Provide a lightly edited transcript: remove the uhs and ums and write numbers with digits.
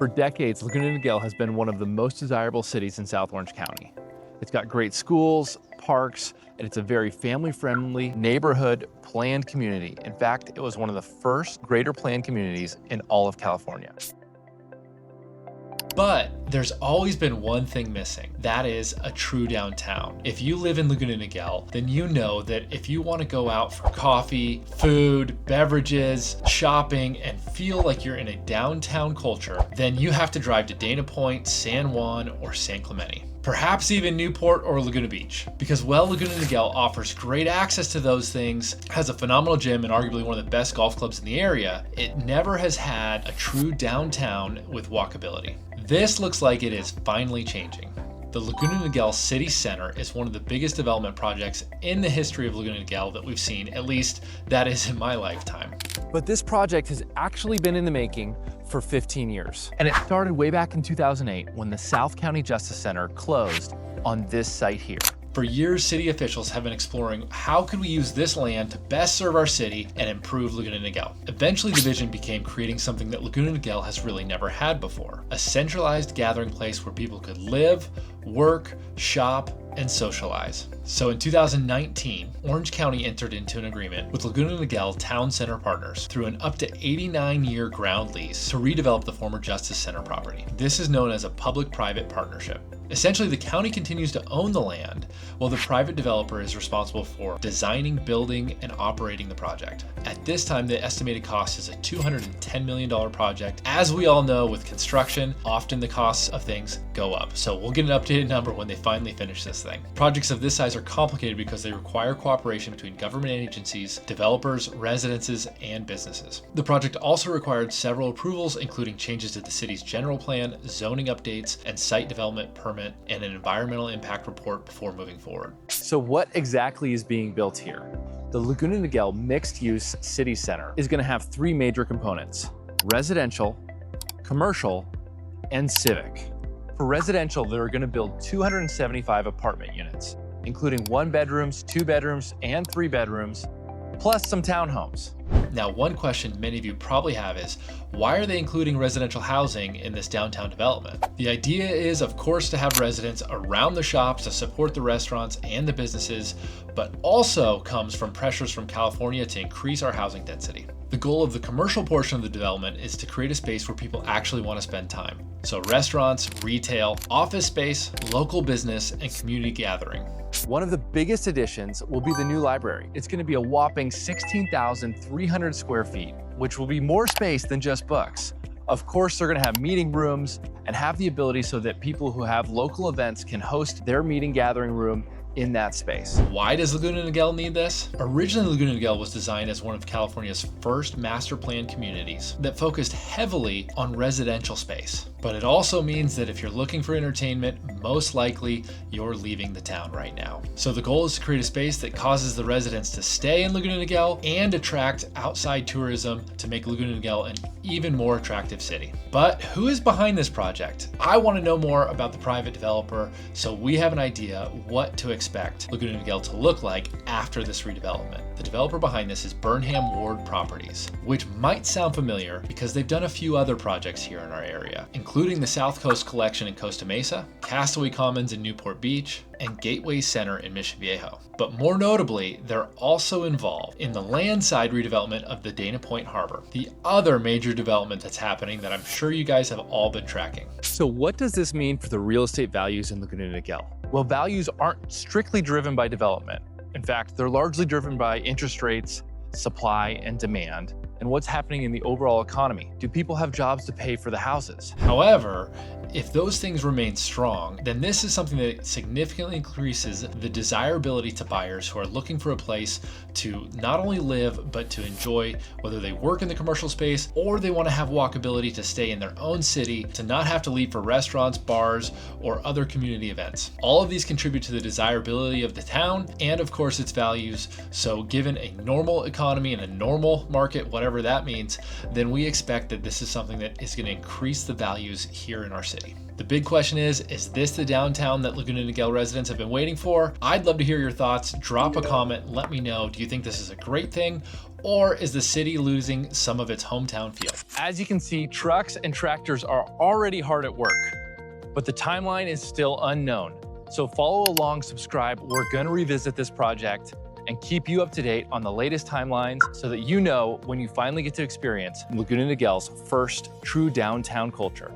For decades, Laguna Niguel has been one of the most desirable cities in South Orange County. It's got great schools, parks, and it's a very family-friendly neighborhood planned community. In fact, it was one of the first greater planned communities in all of California. But there's always been one thing missing. That is a true downtown. If you live in Laguna Niguel, then you know that if you want to go out for coffee, food, beverages, shopping, and feel like you're in a downtown culture, then you have to drive to Dana Point, San Juan, or San Clemente. Perhaps even Newport or Laguna Beach. Because while Laguna Niguel offers great access to those things, has a phenomenal gym and arguably one of the best golf clubs in the area, it never has had a true downtown with walkability. This looks like it is finally changing. The Laguna Niguel City Center is one of the biggest development projects in the history of Laguna Niguel that we've seen, at least that is in my lifetime. But this project has actually been in the making for 15 years. And it started way back in 2008 when the South County Justice Center closed on this site here. For years, city officials have been exploring how could we use this land to best serve our city and improve Laguna Niguel. Eventually, the vision became creating something that Laguna Niguel has really never had before, a centralized gathering place where people could live, work, shop, and socialize. So in 2019, Orange County entered into an agreement with Laguna Niguel Town Center Partners through an up to 89-year ground lease to redevelop the former Justice Center property. This is known as a public-private partnership. Essentially, the county continues to own the land, while the private developer is responsible for designing, building, and operating the project. At this time, the estimated cost is a $210 million project. As we all know, with construction, often the costs of things go up. So we'll get an updated number when they finally finish this thing. Projects of this size are complicated because they require cooperation between government agencies, developers, residences, and businesses. The project also required several approvals, including changes to the city's general plan, zoning updates, and site development permit, and an environmental impact report before moving forward. So what exactly is being built here? The Laguna Niguel Mixed-Use City Center is going to have three major components: residential, commercial, and civic. For residential, they're going to build 275 apartment units, including 1 bedrooms, 2 bedrooms, and 3 bedrooms, plus some townhomes. Now, one question many of you probably have is, why are they including residential housing in this downtown development? The idea is, of course, to have residents around the shops to support the restaurants and the businesses, but also comes from pressures from California to increase our housing density. The goal of the commercial portion of the development is to create a space where people actually want to spend time. So restaurants, retail, office space, local business, and community gathering. One of the biggest additions will be the new library. It's going to be a whopping 16,300 square feet, which will be more space than just books. Of course, they're going to have meeting rooms and have the ability so that people who have local events can host their meeting gathering room in that space. Why does Laguna Niguel need this? Originally, Laguna Niguel was designed as one of California's first master planned communities that focused heavily on residential space. But it also means that if you're looking for entertainment, most likely you're leaving the town right now. So the goal is to create a space that causes the residents to stay in Laguna Niguel and attract outside tourism to make Laguna Niguel an even more attractive city. But who is behind this project? I want to know more about the private developer so we have an idea what to expect Laguna Niguel to look like after this redevelopment. The developer behind this is Burnham Ward Properties, which might sound familiar because they've done a few other projects here in our area, including the South Coast Collection in Costa Mesa, Castaway Commons in Newport Beach, and Gateway Center in Mission Viejo. But more notably, they're also involved in the landside redevelopment of the Dana Point Harbor, the other major development that's happening that I'm sure you guys have all been tracking. So what does this mean for the real estate values in Laguna Niguel? Well, values aren't strictly driven by development. In fact, they're largely driven by interest rates, supply, and demand, and what's happening in the overall economy. Do people have jobs to pay for the houses? However, if those things remain strong, then this is something that significantly increases the desirability to buyers who are looking for a place to not only live, but to enjoy, whether they work in the commercial space or they want to have walkability to stay in their own city, to not have to leave for restaurants, bars, or other community events. All of these contribute to the desirability of the town and, of course, its values. So given a normal economy and a normal market, whatever whatever that means, then we expect that this is something that is going to increase the values here in our city. The big question is this the downtown that Laguna Niguel residents have been waiting for? I'd love to hear your thoughts. Drop a comment, let me know. Do you think this is a great thing, or is the city losing some of its hometown feel? As you can see, trucks and tractors are already hard at work, but the timeline is still unknown. So follow along, subscribe. We're going to revisit this project and keep you up to date on the latest timelines so that you know when you finally get to experience Laguna Niguel's first true downtown culture.